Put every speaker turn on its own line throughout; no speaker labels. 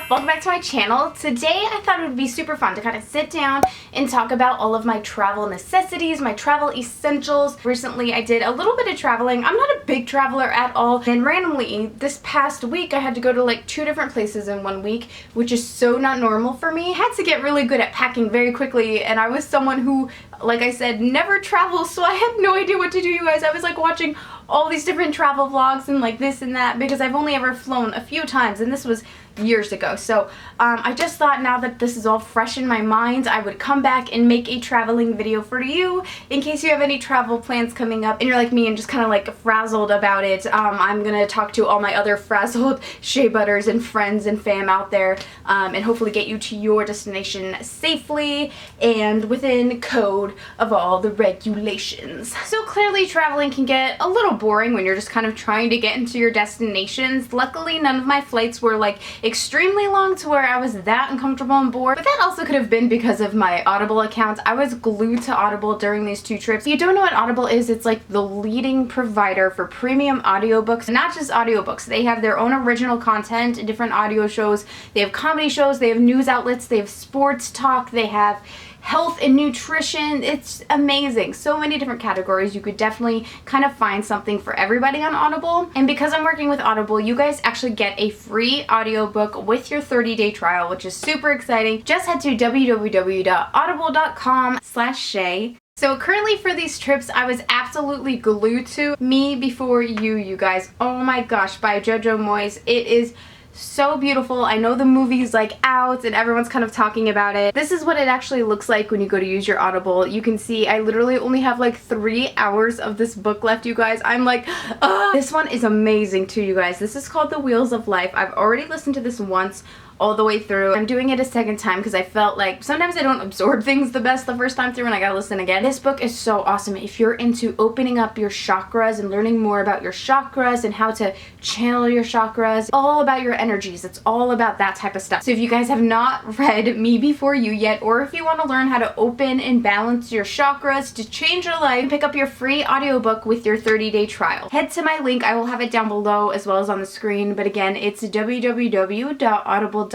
Welcome back to my channel. Today I thought it would be super fun to kind of sit down and talk about all of my travel necessities, my travel essentials. Recently I did a little bit of traveling. I'm not a big traveler at all, and randomly this past week I had to go to like 2 different places in 1 week, which is so not normal for me. I had to get really good at packing very quickly, and I was someone who, like I said, never travels, so I had no idea what to do, you guys. I was like watching all these different travel vlogs and like this and that because I've only ever flown a few times, and this was years ago. So I just thought now that this is all fresh in my mind, I would come back and make a traveling video for you in case you have any travel plans coming up and you're like me and just kind of like frazzled about it. I'm gonna talk to all my other frazzled shea butters and friends and fam out there and hopefully get you to your destination safely and within code of all the regulations. So clearly traveling can get a little boring when you're just kind of trying to get into your destinations. Luckily none of my flights were like extremely long to where I was that uncomfortable and bored, but that also could have been because of my Audible account. I was glued to Audible during these 2 trips. If you don't know what Audible is, it's like the leading provider for premium audiobooks. Not just audiobooks, they have their own original content, different audio shows, they have comedy shows, they have news outlets, they have sports talk, they have health and nutrition. It's amazing. So many different categories. You could definitely kind of find something for everybody on Audible. And because I'm working with Audible, you guys actually get a free audiobook with your 30-day trial, which is super exciting. Just head to www.audible.com/SHAE. So currently for these trips, I was absolutely glued to Me Before You, you guys. Oh my gosh, by Jojo Moyes. It is so beautiful. I know the movie's like out and everyone's kind of talking about it. This is what it actually looks like when you go to use your Audible. You can see I literally only have like 3 hours of this book left, you guys. I'm like, ugh. This one is amazing too, you guys. This is called The Wheels of Life. I've already listened to this once all the way through. I'm doing it a second time because I felt like sometimes I don't absorb things the best the first time through and I gotta listen again. This book is so awesome if you're into opening up your chakras and learning more about your chakras and how to channel your chakras, all about your energies. It's all about that type of stuff. So if you guys have not read Me Before You yet, or if you want to learn how to open and balance your chakras to change your life, pick up your free audiobook with your 30-day trial. Head to my link. I will have it down below as well as on the screen, but again, it's www.audible.com/SHAE.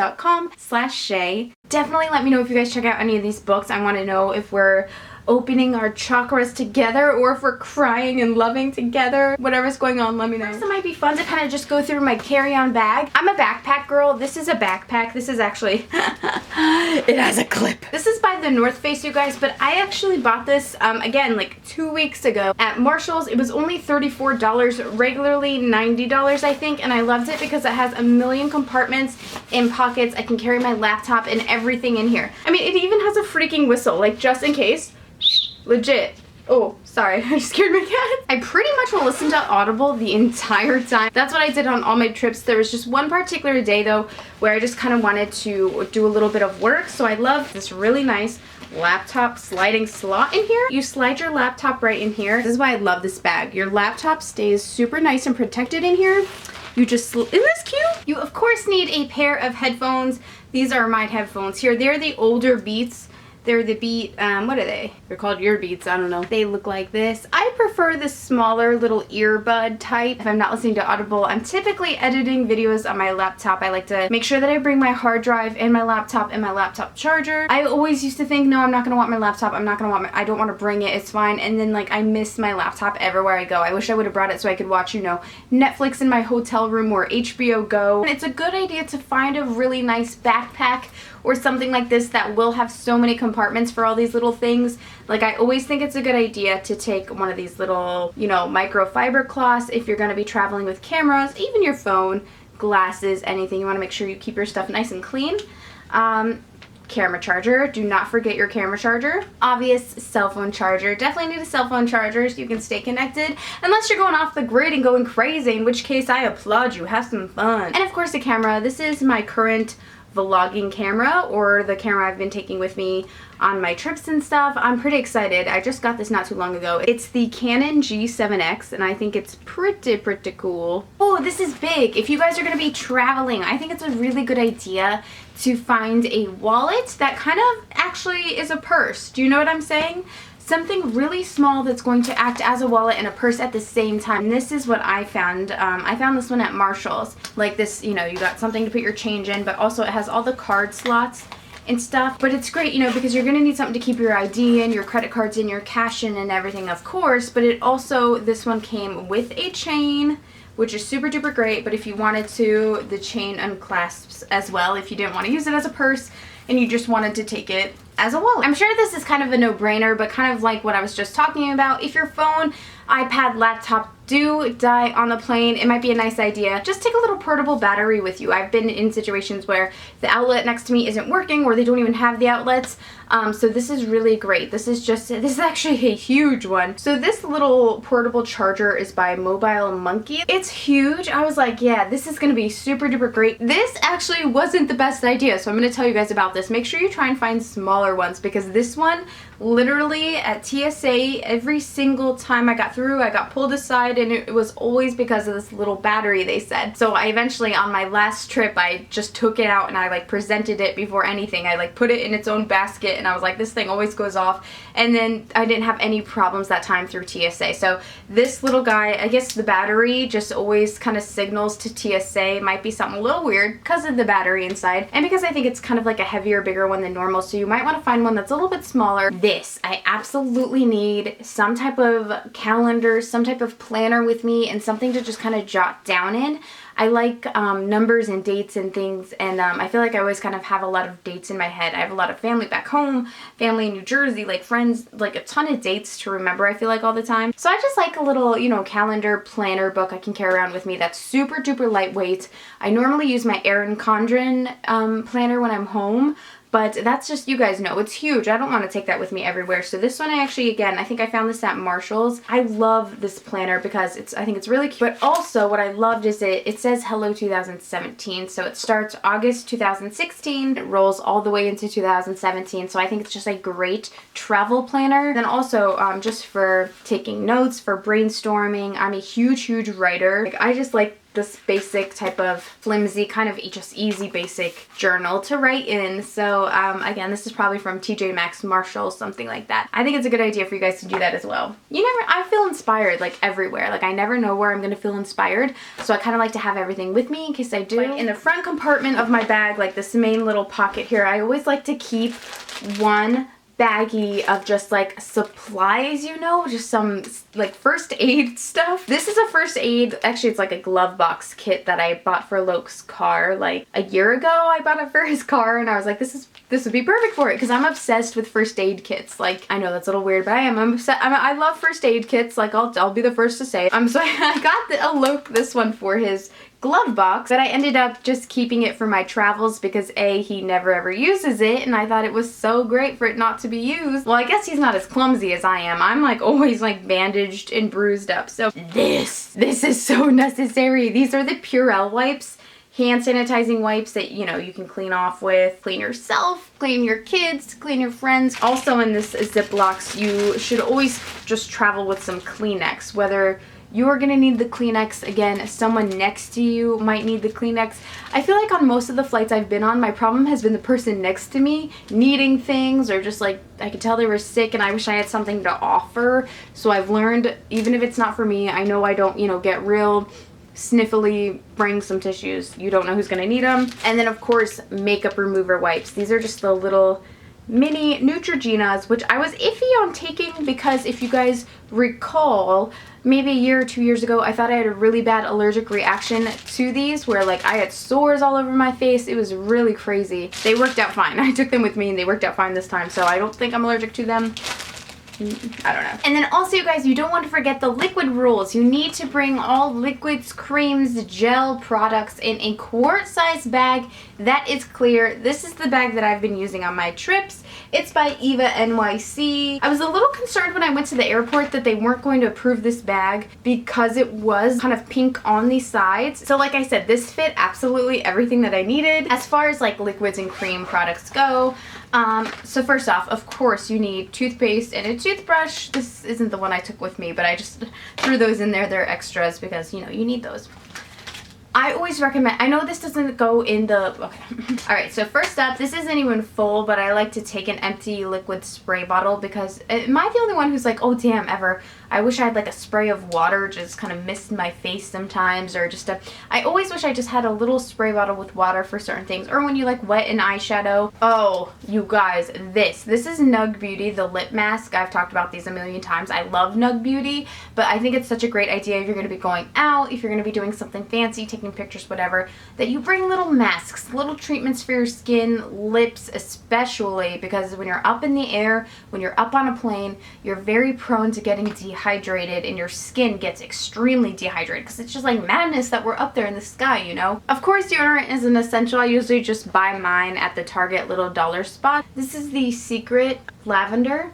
Definitely let me know if you guys check out any of these books. I want to know if we're opening our chakras together or if we're crying and loving together. Whatever's going on, let me know. First, it might be fun to kind of just go through my carry-on bag. I'm a backpack girl. This is a backpack. This is actually it has a clip. This is by the North Face, you guys, but I actually bought this again like 2 weeks ago at Marshall's. It was only $34, regularly $90 I think, and I loved it because it has a million compartments and pockets. I can carry my laptop and everything in here. I mean, it even has a freaking whistle, like just in case. Legit. Oh, sorry, I just scared my cat. I pretty much will listen to Audible the entire time. That's what I did on all my trips. There was just one particular day though where I just kind of wanted to do a little bit of work, so I love this really nice laptop sliding slot in here. You slide your laptop right in here. This is why I love this bag. Your laptop stays super nice and protected in here. You just, isn't this cute? You of course need a pair of headphones. These are my headphones here. They're the older Beats. They're the Beat, what are they? They're called ear beats, I don't know. They look like this. I prefer the smaller little earbud type. If I'm not listening to Audible, I'm typically editing videos on my laptop. I like to make sure that I bring my hard drive and my laptop charger. I always used to think, no, I'm not gonna want my laptop. I don't wanna bring it, it's fine. And then like I miss my laptop everywhere I go. I wish I would have brought it so I could watch, you know, Netflix in my hotel room or HBO Go. And it's a good idea to find a really nice backpack or something like this that will have so many compartments for all these little things. Like I always think it's a good idea to take one of these little, you know, microfiber cloths if you're gonna be traveling with cameras, even your phone, glasses, anything. You wanna make sure you keep your stuff nice and clean. Camera charger, do not forget your camera charger. Obvious cell phone charger, definitely need a cell phone charger so you can stay connected, unless you're going off the grid and going crazy, in which case I applaud you, have some fun. And of course a camera. This is my current vlogging camera, or the camera I've been taking with me on my trips and stuff. I'm pretty excited. I just got this not too long ago. It's the Canon G7X and I think it's pretty cool. Oh, this is big. If you guys are gonna be traveling, I think it's a really good idea to find a wallet that kind of actually is a purse. Do you know what I'm saying? something really small that's going to act as a wallet and a purse at the same time. And this is what I found. I found this one at Marshall's. Like this, you know, you got something to put your change in, but also it has all the card slots and stuff. But it's great, you know, because you're gonna need something to keep your ID in, your credit cards in, your cash in, and everything, of course. But it also, this one came with a chain, which is super duper great. But if you wanted to, the chain unclasps as well if you didn't want to use it as a purse and you just wanted to take it as a wallet. I'm sure this is kind of a no-brainer, but kind of like what I was just talking about. If your phone, iPad, laptop do die on the plane, it might be a nice idea. Just take a little portable battery with you. I've been in situations where the outlet next to me isn't working or they don't even have the outlets. So this is really great. This is actually a huge one. So this little portable charger is by Mobile Monkey. It's huge. I was like, yeah, this is gonna be super duper great. This actually wasn't the best idea, so I'm gonna tell you guys about this. Make sure you try and find smaller ones, because this one, literally at TSA, every single time I got through, I got pulled aside, and it was always because of this little battery, they said. So I eventually, on my last trip, I just took it out and I like presented it before anything. I like put it in its own basket, and I was like, this thing always goes off. And then I didn't have any problems that time through TSA. So this little guy, I guess the battery just always kind of signals to TSA. Might be something a little weird because of the battery inside, and because I think it's kind of like a heavier, bigger one than normal. So you might want to find one that's a little bit smaller. This, I absolutely need some type of calendar, some type of planner with me, and something to just kind of jot down in. I like numbers and dates and things, and I feel like I always kind of have a lot of dates in my head. I have a lot of family back home, family in New Jersey, like friends, like a ton of dates to remember, I feel like, all the time. So I just like a little, you know, calendar planner book I can carry around with me that's super duper lightweight. I normally use my Erin Condren planner when I'm home, but that's just, you guys know, it's huge. I don't want to take that with me everywhere. So this one, I actually, again, I think I found this at Marshall's. I love this planner because I think it's really cute. But also what I loved is it says Hello 2017. So it starts August 2016. It rolls all the way into 2017. So I think it's just a great travel planner. Then also just for taking notes, for brainstorming. I'm a huge writer. Like, I just like this basic type of flimsy, kind of just easy basic journal to write in. So again, this is probably from TJ Maxx, Marshall, something like that. I think it's a good idea for you guys to do that as well. I feel inspired like everywhere. Like I never know where I'm gonna feel inspired. So I kind of like to have everything with me in case I do. Like in the front compartment of my bag, like this main little pocket here, I always like to keep one baggie of just like supplies, you know, just some like first aid stuff. This is a first aid, actually it's like a glove box kit that I bought for Loke's car like a year ago. I bought it for his car, and I was like, this would be perfect for it, because I'm obsessed with first aid kits. Like, I know that's a little weird, but I'm obsessed. I love first aid kits. Like I'll be the first to say it. So I got Loke this one for his glove box, but I ended up just keeping it for my travels because A, he never ever uses it, and I thought it was so great for it not to be used. Well, I guess he's not as clumsy as I am. I'm like always like bandaged and bruised up. So this is so necessary. These are the Purell wipes, hand sanitizing wipes that, you know, you can clean off with, clean yourself, clean your kids, clean your friends. Also in this Ziplocs, you should always just travel with some Kleenex, whether you're gonna need the Kleenex, again, someone next to you might need the Kleenex. I feel like on most of the flights I've been on, my problem has been the person next to me needing things, or just like, I could tell they were sick and I wish I had something to offer. So I've learned, even if it's not for me, I know I don't, you know, get real sniffly, bring some tissues. You don't know who's gonna need them. And then of course, makeup remover wipes. These are just the little mini Neutrogenas, which I was iffy on taking because if you guys recall, maybe a year or 2 years ago, I thought I had a really bad allergic reaction to these where like I had sores all over my face. It was really crazy. They worked out fine. I took them with me and they worked out fine this time, so I don't think I'm allergic to them. I don't know. And then also, you guys, you don't want to forget the liquid rules. You need to bring all liquids, creams, gel products in a quart-size bag that is clear. This is the bag that I've been using on my trips. It's by Eva NYC. I was a little concerned when I went to the airport that they weren't going to approve this bag because it was kind of pink on the sides. So like I said, this fit absolutely everything that I needed as far as like liquids and cream products go. So first off, of course, you need toothpaste and a toothbrush. This isn't the one I took with me, but I just threw those in there. They're extras because, you know, you need those. I always recommend, I know this doesn't go in the, okay. Alright, so first up, this isn't even full, but I like to take an empty liquid spray bottle because, am I the only one who's like, oh damn, ever, I wish I had like a spray of water just kind of mist my face sometimes, or just I always wish I just had a little spray bottle with water for certain things, or when you like wet an eyeshadow. Oh, you guys, this is Nug Beauty, the lip mask. I've talked about these a million times. I love Nug Beauty, but I think it's such a great idea if you're going to be going out, if you're going to be doing something fancy, taking pictures, whatever, that you bring little masks, little treatments for your skin, lips especially, because when you're up in the air, when you're up on a plane, you're very prone to getting dehydrated, and your skin gets extremely dehydrated because it's just like madness that we're up there in the sky, you know? Of course, deodorant is an essential. I usually just buy mine at the Target little dollar spot. This is the Secret Lavender.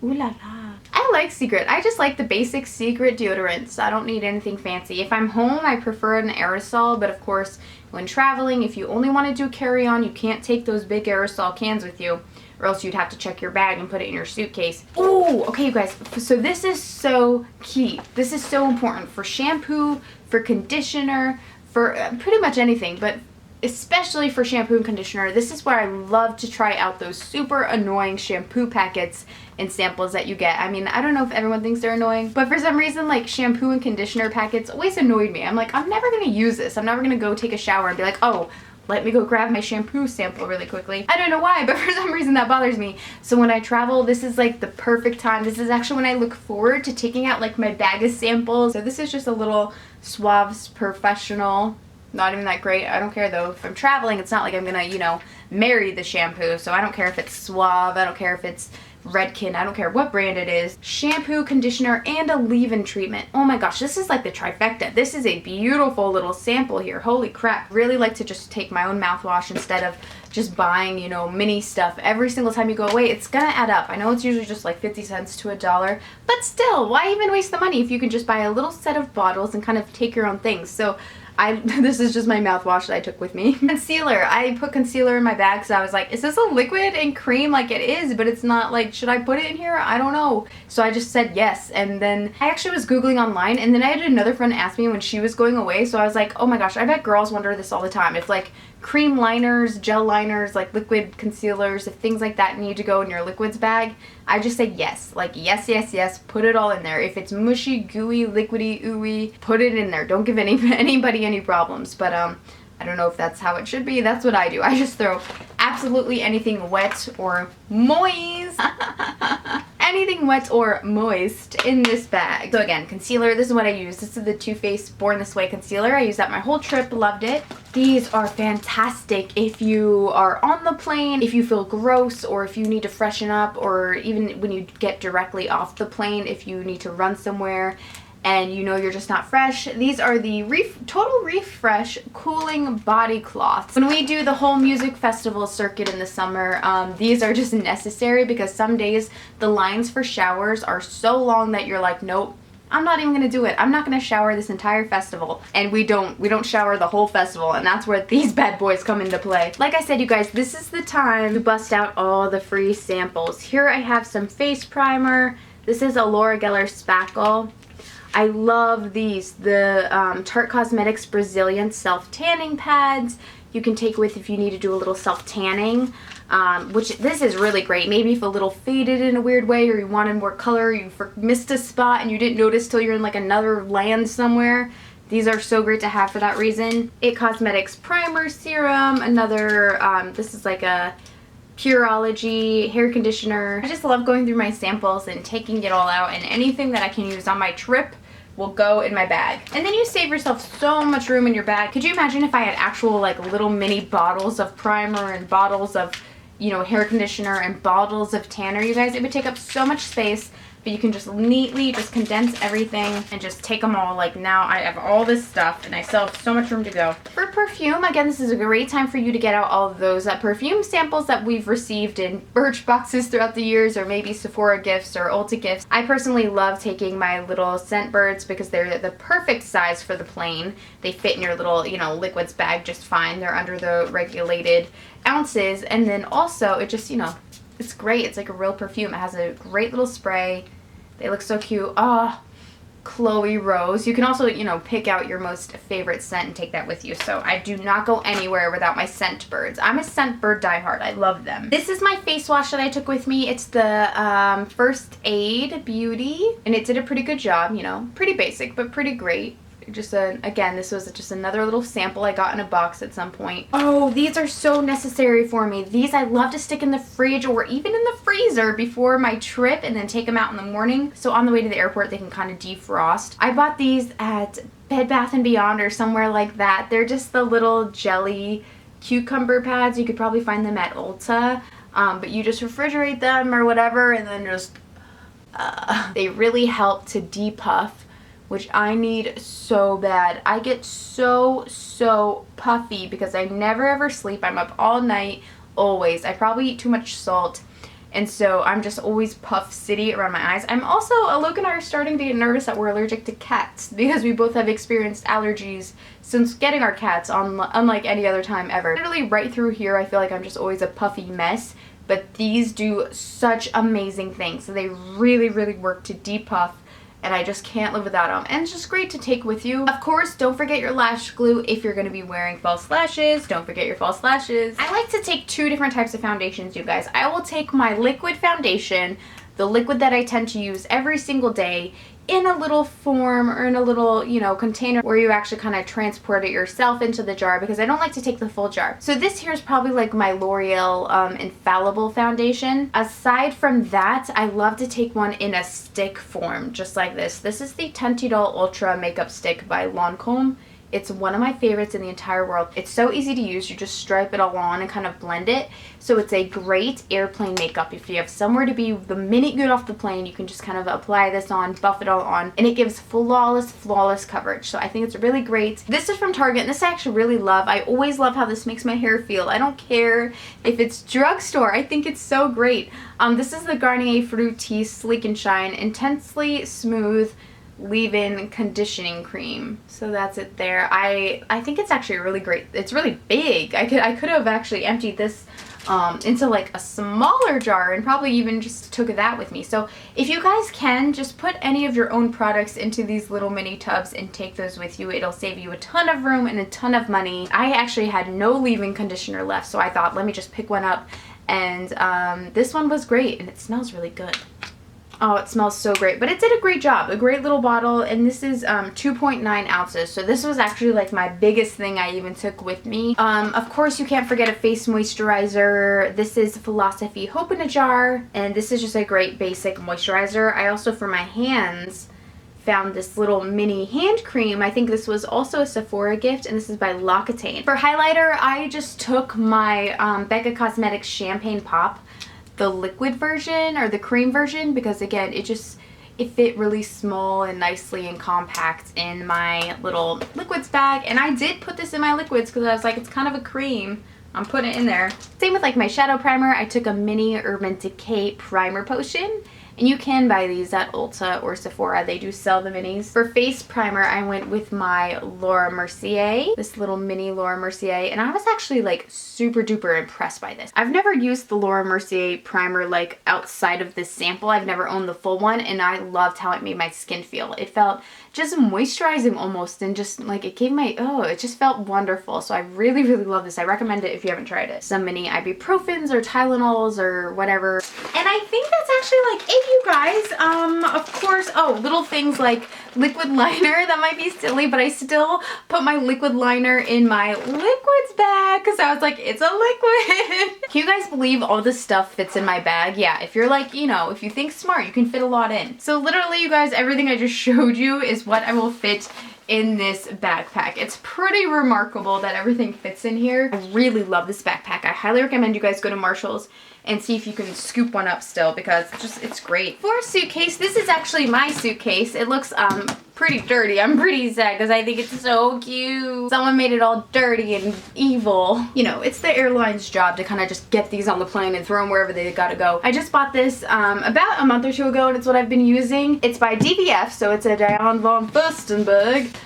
Ooh la la. I like Secret. I just like the basic Secret deodorants. I don't need anything fancy. If I'm home, I prefer an aerosol, but of course, when traveling, if you only want to do carry-on, you can't take those big aerosol cans with you, or else you'd have to check your bag and put it in your suitcase. Oh, okay, you guys. So this is so key. This is so important for shampoo, for conditioner, for pretty much anything, but especially for shampoo and conditioner. This is where I love to try out those super annoying shampoo packets and samples that you get. I mean, I don't know if everyone thinks they're annoying, but for some reason, like, shampoo and conditioner packets always annoyed me. I'm like, I'm never gonna use this. I'm never gonna go take a shower and be like, oh, let me go grab my shampoo sample really quickly. I don't know why, but for some reason that bothers me. So when I travel, this is like the perfect time. This is actually when I look forward to taking out like my bag of samples. So this is just a little Suave's Professional. Not even that great. I don't care though. If I'm traveling, it's not like I'm gonna, you know, marry the shampoo. So I don't care if it's Suave. I don't care if it's Redken. I don't care what brand it is. Shampoo, conditioner, and a leave-in treatment. Oh my gosh, this is like the trifecta. This is a beautiful little sample here. Holy crap. Really like to just take my own mouthwash instead of just buying, you know, mini stuff every single time you go away. It's gonna add up. I know it's usually just like 50 cents to $1, but still, why even waste the money if you can just buy a little set of bottles and kind of take your own things? So this is just my mouthwash that I took with me. Concealer. I put concealer in my bag because I was like, is this a liquid and cream? Like, it is, but it's not. Like, should I put it in here? I don't know. So I just said yes, and then I actually was Googling online, and then I had another friend ask me when she was going away, so I was like, oh my gosh, I bet girls wonder this all the time. If like cream liners, gel liners, like liquid concealers, if things like that need to go in your liquids bag, I just say yes. Like, yes, yes, yes, put it all in there. If it's mushy, gooey, liquidy, ooey, put it in there. Don't give anybody any problems. But I don't know if that's how it should be. That's what I do. I just throw absolutely anything wet or moist. Anything wet or moist in this bag. So again, concealer, this is what I use. This is the Too Faced Born This Way concealer. I used that my whole trip, loved it. These are fantastic if you are on the plane, if you feel gross, or if you need to freshen up, or even when you get directly off the plane, if you need to run somewhere and you know you're just not fresh. These are the Total Refresh Cooling Body Cloths. When we do the whole music festival circuit in the summer, these are just necessary because some days the lines for showers are so long that you're like, nope, I'm not even gonna do it. I'm not gonna shower this entire festival. And we don't shower the whole festival, and that's where these bad boys come into play. Like I said, you guys, this is the time to bust out all the free samples. Here I have some face primer. This is a Laura Geller Spackle. I love these, the Tarte Cosmetics Brazilian self-tanning pads. You can take with if you need to do a little self-tanning, which this is really great. Maybe if a little faded in a weird way, or you wanted more color, you missed a spot and you didn't notice till you're in like another land somewhere. These are so great to have for that reason. It Cosmetics Primer Serum, another, this is like a Pureology hair conditioner. I just love going through my samples and taking it all out, and anything that I can use on my trip will go in my bag. And then you save yourself so much room in your bag. Could you imagine if I had actual like little mini bottles of primer and bottles of, you know, hair conditioner and bottles of tanner, you guys? It would take up so much space, but you can just neatly just condense everything and just take them all. Like, now I have all this stuff and I still have so much room to go. For perfume, again, this is a great time for you to get out all of those perfume samples that we've received in Birch boxes throughout the years, or maybe Sephora gifts or Ulta gifts. I personally love taking my little scent birds because they're the perfect size for the plane. They fit in your little, you know, liquids bag just fine. They're under the regulated ounces, and then also it just, you know, it's great. It's like a real perfume. It has a great little spray. They look so cute. Oh, Chloe Rose. You can also, you know, pick out your most favorite scent and take that with you. So I do not go anywhere without my scent birds. I'm a scent bird diehard. I love them. This is my face wash that I took with me. It's the First Aid Beauty, and it did a pretty good job, you know, pretty basic, but pretty great. Just again, this was just another little sample I got in a box at some point. Oh, these are so necessary for me. These I love to stick in the fridge or even in the freezer before my trip and then take them out in the morning. So on the way to the airport, they can kind of defrost. I bought these at Bed Bath & Beyond or somewhere like that. They're just the little jelly cucumber pads. You could probably find them at Ulta. But you just refrigerate them or whatever and then just, they really help to depuff, which I need so bad. I get so puffy because I never ever sleep. I'm up all night, always. I probably eat too much salt, and so I'm just always puff city around my eyes. I'm also, Alok and I are starting to get nervous that we're allergic to cats because we both have experienced allergies since getting our cats, unlike any other time ever. Literally right through here, I feel like I'm just always a puffy mess, but these do such amazing things. So they really work to depuff, and I just can't live without them. And it's just great to take with you. Of course, don't forget your lash glue if you're going to be wearing false lashes. Don't forget your false lashes. I like to take two different types of foundations, you guys. I will take my liquid foundation, the liquid that I tend to use every single day, in a little form or in a little, you know, container where you actually kind of transport it yourself into the jar because I don't like to take the full jar. So this here is probably like my L'Oreal Infallible foundation. Aside from that, I love to take one in a stick form, just like this. This is the Tentidol Ultra Makeup Stick by Lancome. It's one of my favorites in the entire world. It's so easy to use. You just stripe it all on and kind of blend it. So it's a great airplane makeup. If you have somewhere to be, the minute you get off the plane, you can just kind of apply this on, buff it all on, and it gives flawless coverage. So I think it's really great. This is from Target, and this I actually really love. I always love how this makes my hair feel. I don't care if it's drugstore. I think it's so great. This is the Garnier Fructis Sleek and Shine Intensely Smooth Leave-In Conditioning Cream. So that's it there. I think it's actually really great. It's really big. I could have actually emptied this into like a smaller jar and probably even just took that with me. So if you guys can, just put any of your own products into these little mini tubs and take those with you. It'll save you a ton of room and a ton of money. I actually had no leave-in conditioner left, so I thought, let me just pick one up. And this one was great, and it smells really good. Oh, it smells so great. But it did a great job. A great little bottle. And this is 2.9 ounces. So this was actually like my biggest thing I even took with me. Of course, you can't forget a face moisturizer. This is Philosophy Hope in a Jar. And this is just a great basic moisturizer. I also, for my hands, found this little mini hand cream. I think this was also a Sephora gift, and this is by L'Occitane. For highlighter, I just took my Becca Cosmetics Champagne Pop, the liquid version or the cream version, because again, it fit really small and nicely and compact in my little liquids bag. And I did put this in my liquids because I was like, it's kind of a cream, I'm putting it in there. Same with like my shadow primer. I took a mini Urban Decay primer potion, and you can buy these at Ulta or Sephora. They do sell the minis. For face primer, I went with my Laura Mercier, this little mini Laura Mercier, and I was actually like super duper impressed by this. I've never used the Laura Mercier primer like outside of this sample. I've never owned the full one, and I loved how it made my skin feel. It felt just moisturizing almost, and just like it gave my, it just felt wonderful. So I really love this. I recommend it if you haven't tried it. Some mini ibuprofens or Tylenols or whatever. And I think that's actually like it, you guys. Of course, little things like liquid liner. That might be silly, but I still put my liquid liner in my liquids bag because I was like, it's a liquid. Can you guys believe all this stuff fits in my bag? Yeah, if you're like, you know, if you think smart, you can fit a lot in. So literally, you guys, everything I just showed you is what I will fit in this backpack. It's pretty remarkable that everything fits in here. I really love this backpack. I highly recommend you guys go to Marshall's and see if you can scoop one up still, because it's great. For a suitcase, this is actually my suitcase. It looks pretty dirty. I'm pretty sad because I think it's so cute. Someone made it all dirty and evil. You know, it's the airline's job to kind of just get these on the plane and throw them wherever they gotta go. I just bought this about a month or two ago, and it's what I've been using. It's by DVF, so it's a Diane von Furstenberg.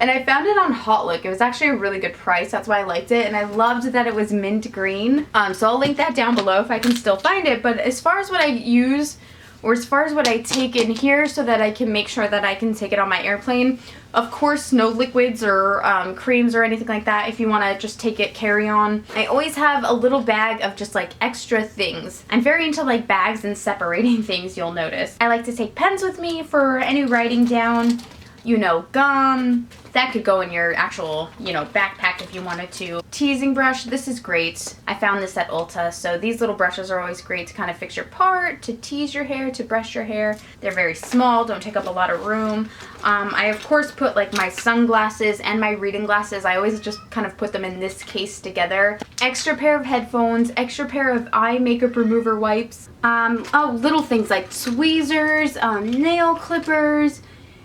And I found it on HauteLook. It was actually a really good price. That's why I liked it. And I loved that it was mint green. So I'll link that down below if I can still find it. But as far as what I use or as far as what I take in here so that I can make sure that I can take it on my airplane. Of course, no liquids or creams or anything like that if you want to just take it carry-on. I always have a little bag of just like extra things. I'm very into like bags and separating things, you'll notice. I like to take pens with me for any writing down. You know, gum. That could go in your actual, you know, backpack if you wanted to. Teasing brush, this is great. I found this at Ulta, so these little brushes are always great to kind of fix your part, to tease your hair, to brush your hair. They're very small, don't take up a lot of room. I of course put like my sunglasses and my reading glasses. I always just kind of put them in this case together. Extra pair of headphones, extra pair of eye makeup remover wipes. Oh, little things like tweezers, nail clippers,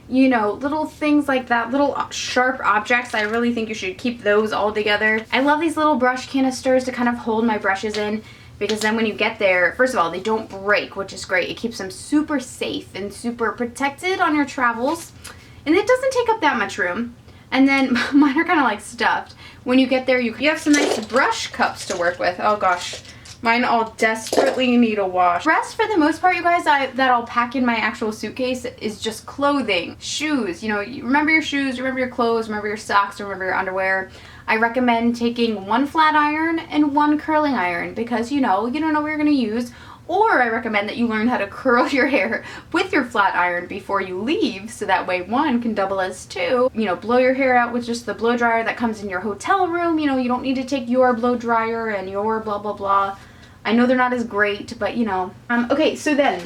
you know, little things like that, little sharp objects. I really think you should keep those all together. I love these little brush canisters to kind of hold my brushes in, because then when you get there, first of all, they don't break, which is great. It keeps them super safe and super protected on your travels, and it doesn't take up that much room. And then mine are kind of like stuffed. When you get there, you have some nice brush cups to work with. Oh gosh. Mine all desperately need a wash. Rest, for the most part, you guys, that I'll pack in my actual suitcase is just clothing, shoes. You know, you remember your shoes, remember your clothes, remember your socks, remember your underwear. I recommend taking one flat iron and one curling iron because, you know, you don't know what you're going to use. Or I recommend that you learn how to curl your hair with your flat iron before you leave, so that way one can double as two. You know, blow your hair out with just the blow dryer that comes in your hotel room. You know, you don't need to take your blow dryer and your blah blah blah. I know they're not as great, but you know. Okay, so then,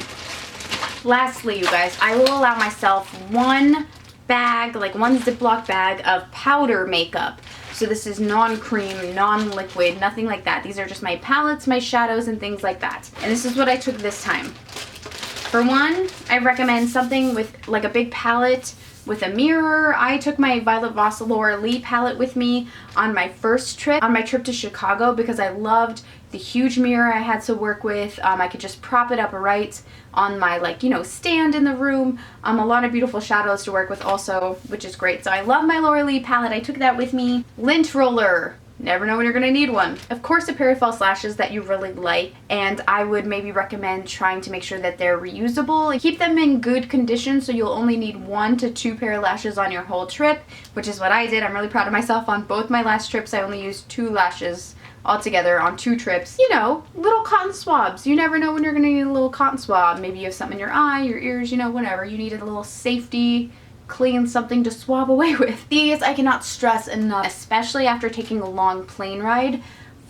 lastly, you guys, I will allow myself one bag, like one Ziploc bag of powder makeup. So this is non-cream, non-liquid, nothing like that. These are just my palettes, my shadows, and things like that. And this is what I took this time. For one, I recommend something with like a big palette with a mirror. I took my Violet Voss Laura Lee palette with me on my first trip, on my trip to Chicago, because I loved the huge mirror I had to work with. I could just prop it up right on my, like, you know, stand in the room. A lot of beautiful shadows to work with also, which is great. So I love my Laura Lee palette. I took that with me. Lint roller. Never know when you're gonna need one. Of course, a pair of false lashes that you really like, and I would maybe recommend trying to make sure that they're reusable. Keep them in good condition so you'll only need 1 to 2 pair of lashes on your whole trip, which is what I did. I'm really proud of myself. On both my last trips, I only used 2 lashes altogether on 2 trips. You know, little cotton swabs. You never know when you're gonna need a little cotton swab. Maybe you have something in your eye, your ears, you know, whatever. You need a little safety clean something to swab away with. These I cannot stress enough, especially after taking a long plane ride.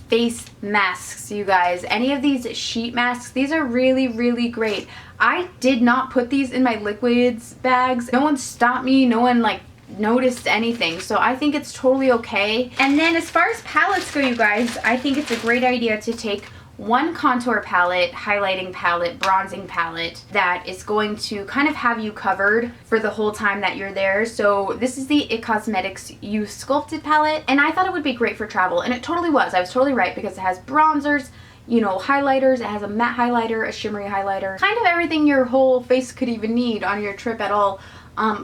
Face masks, you guys. Any of these sheet masks, these are really, really great. I did not put these in my liquids bags. No one stopped me. No one like noticed anything, so I think it's totally okay. And then as far as palettes go, you guys, I think it's a great idea to take one contour palette, highlighting palette, bronzing palette that is going to kind of have you covered for the whole time that you're there. So this is the IT Cosmetics You Sculpted palette, and I thought it would be great for travel, and it totally was. I was totally right, because it has bronzers, you know, highlighters, it has a matte highlighter, a shimmery highlighter, kind of everything your whole face could even need on your trip at all.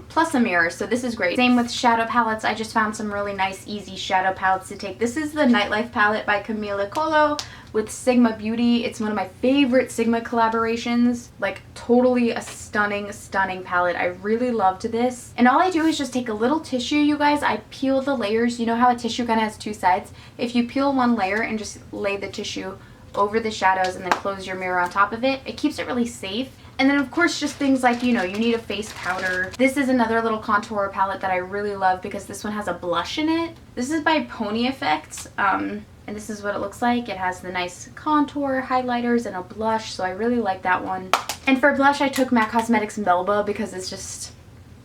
Plus a mirror, so this is great. Same with shadow palettes. I just found some really nice, easy shadow palettes to take. This is the Nightlife palette by Camila Colo with Sigma Beauty. It's one of my favorite Sigma collaborations. Like, totally a stunning, stunning palette. I really loved this. And all I do is just take a little tissue, you guys. I peel the layers. You know how a tissue kind of has 2 sides? If you peel one layer and just lay the tissue over the shadows and then close your mirror on top of it, it keeps it really safe. And then of course just things like, you know, you need a face powder. This is another little contour palette that I really love because this one has a blush in it. This is by Pony Effect, and this is what it looks like. It has the nice contour, highlighters, and a blush, so I really like that one. And for blush, I took MAC Cosmetics Melba because it's just,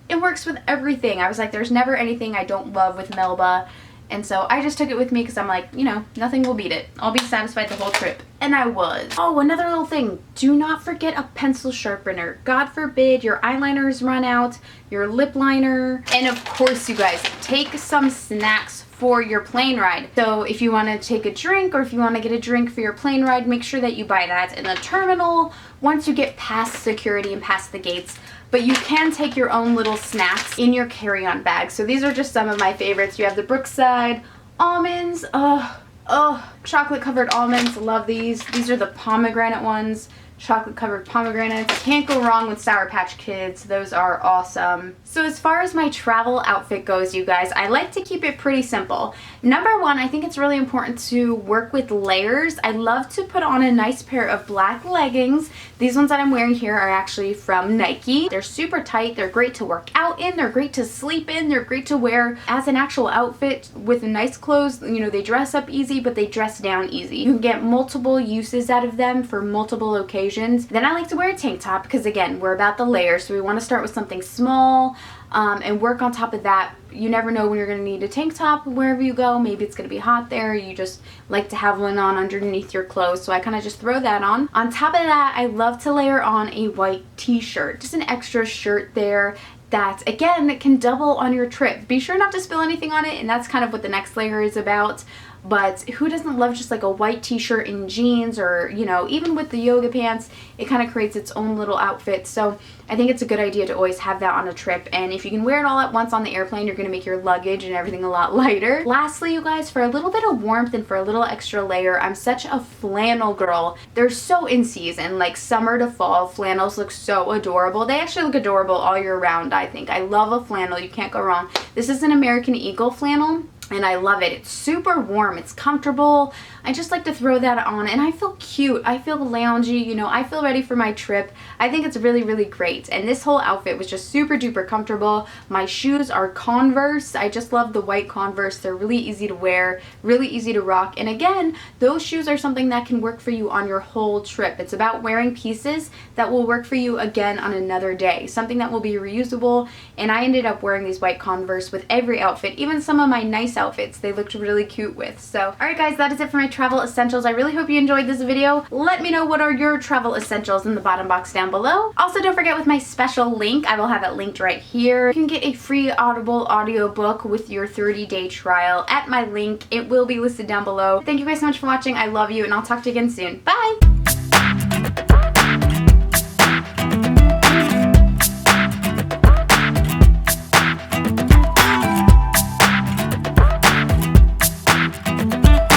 it works with everything. I was like, there's never anything I don't love with Melba. And so I just took it with me because I'm like, you know, nothing will beat it. I'll be satisfied the whole trip. And I was. Oh, another little thing. Do not forget a pencil sharpener. God forbid your eyeliners run out, your lip liner. And of course, you guys, take some snacks for your plane ride. So if you want to take a drink or if you want to get a drink for your plane ride, make sure that you buy that in the terminal once you get past security and past the gates. But you can take your own little snacks in your carry-on bag. So these are just some of my favorites. You have the Brookside almonds. Chocolate covered almonds. Love these. These are the pomegranate ones. chocolate covered pomegranates. Can't go wrong with Sour Patch Kids. Those are awesome. So as far as my travel outfit goes, you guys, I like to keep it pretty simple. Number one, I think it's really important to work with layers. I love to put on a nice pair of black leggings. These ones that I'm wearing here are actually from Nike. They're super tight. They're great to work out in. They're great to sleep in. They're great to wear as an actual outfit with nice clothes. You know, they dress up easy, but they dress down easy. You can get multiple uses out of them for multiple occasions. Then I like to wear a tank top because, again, we're about the layers, so we want to start with something small and work on top of that. You never know when you're going to need a tank top wherever you go. Maybe it's going to be hot there. You just like to have one on underneath your clothes, so I kind of just throw that on. On top of that, I love to layer on a white t-shirt. Just an extra shirt there that, again, can double on your trip. Be sure not to spill anything on it, and that's kind of what the next layer is about. But who doesn't love just like a white t-shirt and jeans, or, you know, even with the yoga pants, it kind of creates its own little outfit. So I think it's a good idea to always have that on a trip. And if you can wear it all at once on the airplane, you're going to make your luggage and everything a lot lighter. Lastly, you guys, for a little bit of warmth and for a little extra layer, I'm such a flannel girl. They're so in season, like summer to fall. Flannels look so adorable. They actually look adorable all year round, I think. I love a flannel. You can't go wrong. This is an American Eagle flannel, and I love it. It's super warm. It's comfortable. I just like to throw that on, and I feel cute. I feel loungy. You know, I feel ready for my trip. I think it's really, really great. And this whole outfit was just super duper comfortable. My shoes are Converse. I just love the white Converse. They're really easy to wear, really easy to rock. And again, those shoes are something that can work for you on your whole trip. It's about wearing pieces that will work for you again on another day. Something that will be reusable. And I ended up wearing these white Converse with every outfit, even some of my nice outfits they looked really cute with. So alright guys, that is it for my travel essentials. I really hope you enjoyed this video. Let me know what are your travel essentials in the bottom box down below. Also, don't forget, with my special link, I will have it linked right here. You can get a free Audible audiobook with your 30-day trial at my link. It will be listed down below. Thank you guys so much for watching. I love you, and I'll talk to you again soon. Bye!